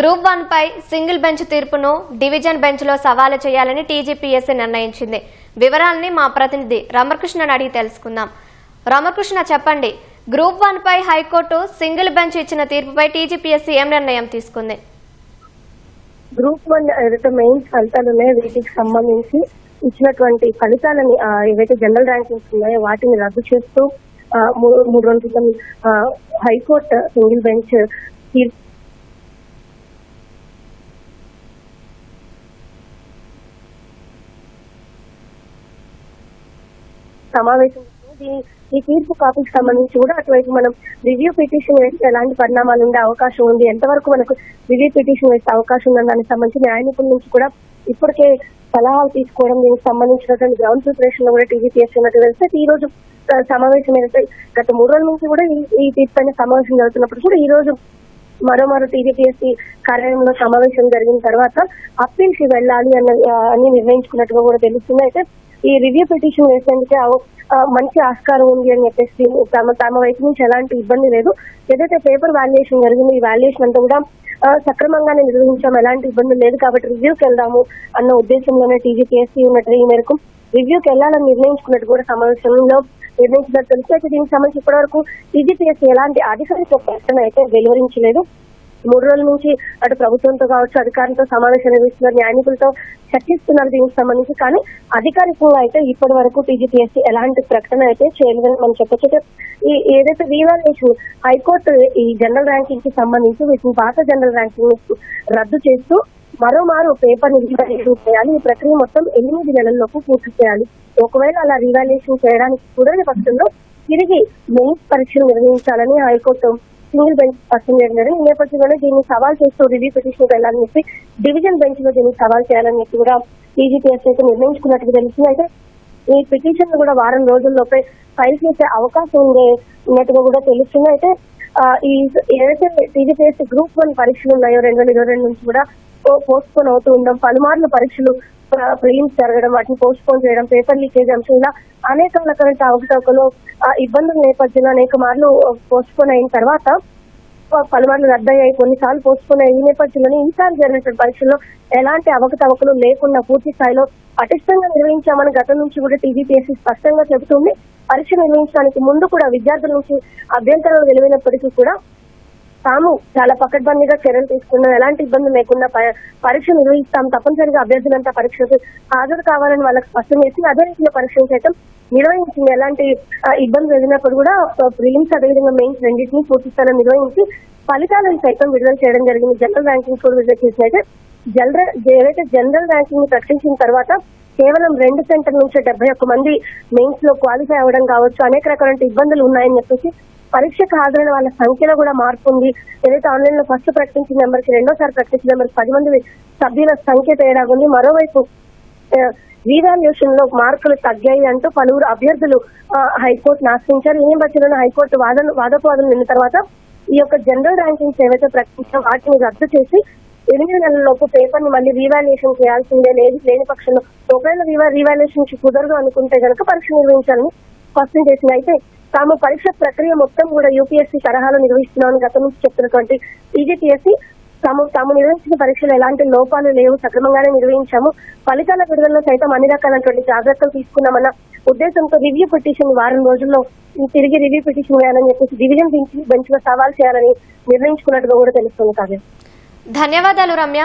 Group 1 పై single bench తీర్పును division bench లో సవాలు చేయాలని టీజీపీఎస్సీ నిర్ణయించింది. వివరాలని మా ప్రతినిధి రామకృష్ణని అడిగి తెలుసుకుందాం. రామకృష్ణ, చెప్పండి, గ్రూప్ 1 పై హైకోర్టు సింగిల్ బెంచ్ ఇచ్చిన తీర్పుపై టీజీపీఎస్సీ ఏం నిర్ణయం తీసుకుంది? గ్రూప్ 1 ఏదైతే మెయిన్స్ ఫలితాలు ఉన్నాయో వీటికి సంబంధించి ఇచ్చినటువంటి ఫలితాలని ఏవైతే జనరల్ ర్యాంకింగ్స్ ఉన్నాయో వాటిని రద్దు చేస్తూ 3 రోజుల క్రితం హైకోర్టు సింగిల్ బెంచ్ తీర్పు సమావేశం. ఈ తీర్పు కాపీకి సంబంధించి కూడా అటువైపు మనం రివ్యూ పిటిషన్ వేస్తే ఎలాంటి పరిణామాలు ఉండే అవకాశం ఉంది, ఎంతవరకు మనకు రివ్యూ పిటిషన్ వేసే అవకాశం ఉందని దానికి సంబంధించి న్యాయ నిపుణుల నుంచి కూడా ఇప్పటికే సలహాలు తీసుకోవడం, దీనికి సంబంధించినటువంటి గ్రౌండ్ ప్రిపరేషన్ లో కూడా టీజీపీఎస్సీ ఉన్నట్టు తెలిస్తే ఈ రోజు సమావేశం ఏదైతే గత 3 రోజుల నుంచి కూడా ఈ తీర్పు పైన సమావేశం జరుగుతున్నప్పుడు కూడా ఈ రోజు మరో టీజీపీఎస్సీ కార్యాలయంలో సమావేశం జరిగిన తర్వాత అప్పీల్ కి వెళ్ళాలి అని నిర్ణయించుకున్నట్టుగా కూడా తెలుస్తుంది. అయితే ఈ రివ్యూ పిటిషన్ వేసేందుకే మంచి ఆస్కారం ఉంది అని చెప్పేసి తమ వైపు నుంచి ఎలాంటి ఇబ్బంది లేదు. ఏదైతే పేపర్ వాల్యుయేషన్ జరిగిందో ఈ వాల్యుయేషన్ అంతా కూడా సక్రమంగానే నిర్వహించాం, ఎలాంటి ఇబ్బంది లేదు కాబట్టి రివ్యూకి వెళ్దాము అన్న ఉద్దేశంలోనే టీజీపీఎస్సీ ఉన్నట్టు ఈ మేరకు రివ్యూకి వెళ్లాలని నిర్ణయించుకున్నట్టు కూడా సమావేశంలో నిర్ణయించినట్టు తెలిసి అయితే దీనికి సంబంధించి ఇప్పటి వరకు టీజీపీఎస్సీ ఎలాంటి అధికారిక ప్రకటన అయితే వెలువరించలేదు. 3 రోజుల నుంచి అటు ప్రభుత్వంతో కావచ్చు, అధికారులతో సమావేశం నిర్వహిస్తున్నారు, న్యాయనికులతో చర్చిస్తున్నారు దీనికి సంబంధించి. కానీ అధికారికంగా అయితే ఇప్పటి వరకు టీజీపీఎస్సీ ఎలాంటి ప్రకటన అయితే చేయలేదని మనం చెప్పొచ్చు. ఈ ఏదైతే రీవాల్యుయేషన్ హైకోర్టు ఈ జనరల్ ర్యాంకింగ్ కి సంబంధించి వీటిని పాత జనరల్ ర్యాంకింగ్ రద్దు చేస్తూ మరోమారు పేపర్ ని రీవాల్యుయేషన్ చేయాలి. ఈ ప్రక్రియ మొత్తం 8 నెలల్లోపు పూర్తి చేయాలి. ఒకవేళ అలా రీవాల్యుయేషన్ చేయడానికి కుదరని పక్షంలో తిరిగి మెయిన్స్ పరీక్షలు నిర్వహించాలని హైకోర్టు సింగిల్ బెంచ్ స్పష్టం చేశారు. ఈ నేపథ్యంలోనే దీన్ని సవాల్ చేస్తూ రివ్యూ పిటిషన్ వెళ్ళాలని చెప్పి డివిజన్ బెంచ్ లో దీన్ని సవాల్ చేయాలని చెప్పి కూడా టీజీపీఎస్సీ అయితే నిర్ణయించుకున్నట్టుగా తెలిసింది. అయితే ఈ పిటిషన్ కూడా వారం రోజుల్లోపే ఫైల్ చేసే అవకాశం ఉన్నట్టుగా కూడా తెలుస్తుంది. అయితే ఈ ఏదైతే టీజీపీఎస్సీ గ్రూప్ 1 పరీక్షలు ఉన్నాయో 2022 నుంచి కూడా పోస్ట్ పోన్ అవుతూ ఉండడం, పలుమార్లు పరీక్షలు ప్రిలిమ్స్ జరగడం, వాటిని పోస్ట్ పోన్ చేయడం, పేపర్ లీకేజ్ అంశం, ఇలా అనేక రకాల అవకతవకలు ఇబ్బందుల నేపథ్యంలో అనేక మార్లు పోస్ట్ పోన్ అయిన తర్వాత పలుమార్లు రద్దయ్యాయి, కొన్నిసార్లు పోస్ట్ పోన్ అయ్యి. ఈ నేపథ్యంలోనే ఈసారి జరిగినటువంటి పరీక్షల్లో ఎలాంటి అవకతవకలు లేకుండా పూర్తి స్థాయిలో పటిష్టంగా నిర్వహించామని గతం నుంచి కూడా టీజీపీఎస్సీ స్పష్టంగా చెబుతుంది. పరీక్ష నిర్వహించడానికి ముందు కూడా విద్యార్థుల నుంచి అభ్యంతరాలు వెలువైనప్పటికీ కూడా తాము చాలా పకడ్బందీగా చర్యలు తీసుకున్నాం, ఎలాంటి ఇబ్బందులు లేకుండా పరీక్ష నిర్వహిస్తాం, తప్పనిసరిగా అభ్యర్థులంతా పరీక్షకు హాజరు కావాలని వాళ్ళకి స్పష్టం చేసి అదే రీతిలో పరీక్షలు చేయడం నిర్వహించింది. ఎలాంటి ఇబ్బందులు ఎదిగినప్పుడు కూడా ప్రిలిమ్స్ అదేవిధంగా మెయిన్స్ రెండింటినీ పూర్తి స్థాయిలో నిర్వహించి ఫలితాలను సైతం విడుదల చేయడం జరిగింది. జనరల్ ర్యాంకింగ్ కూడా విడుదల చేసినట్టే ఏదైతే జనరల్ ర్యాంకింగ్ ని ప్రకటించిన తర్వాత కేవలం 2 సెంటర్ నుంచి 71 మంది మెయిన్స్ లో క్వాలిఫై అవ్వడం కావచ్చు, అనేక రకాల ఇబ్బందులు ఉన్నాయని చెప్పేసి పరీక్షకు హాజరైన వాళ్ళ సంఖ్యలో కూడా మార్పు ఉంది. ఏదైతే ఆన్లైన్ లో ఫస్ట్ ప్రకటించిన నెంబర్కి రెండోసారి ప్రకటించిన నెంబర్కి 10 మంది సభ్యుల సంఖ్య తేడా ఉంది. మరోవైపు రీవాల్యుయేషన్ లో మార్కులు తగ్గాయి అంటూ పలువురు అభ్యర్థులు హైకోర్టును ఆశ్రయించారు. ఈ నేపథ్యంలో హైకోర్టు వాదోపవాదం నిన్న తర్వాత ఈ యొక్క జనరల్ ర్యాంకింగ్స్ ఏవైతే ప్రకటించారో వాటిని రద్దు చేసి 8 నెలల్లోపు పేపర్ ని మళ్ళీ రీవాల్యుయేషన్ చేయాల్సిందే, లేని పక్షంలో ఒకవేళ రీవాల్యుయేషన్ కుదరదు అనుకుంటే కనుక పరీక్ష నిర్వహించాలని స్పష్టం చేసింది. అయితే తాము పరీక్ష ప్రక్రియ మొత్తం కూడా యూపీఎస్సీ తరహాలో నిర్వహిస్తున్నామని గతం నుంచి చెప్తున్నటువంటి టీజీపీఎస్సీ తాము నిర్వహించిన పరీక్షలు ఎలాంటి లోపాలు లేవు, సక్రమంగానే నిర్వహించాము, ఫలితాల విడుదలలో సైతం అన్ని రకాలైనటువంటి జాగ్రత్తలు తీసుకున్నామన్న ఉద్దేశంతో రివ్యూ పిటిషన్ వారం రోజుల్లో తిరిగి రివ్యూ పిటిషన్ వేయాలని చెప్పేసి డివిజన్ బెంచ్ లో సవాల్ చేయాలని నిర్ణయించుకున్నట్టుగా కూడా తెలుస్తుంది. ధన్యవాదాలు రమ్య.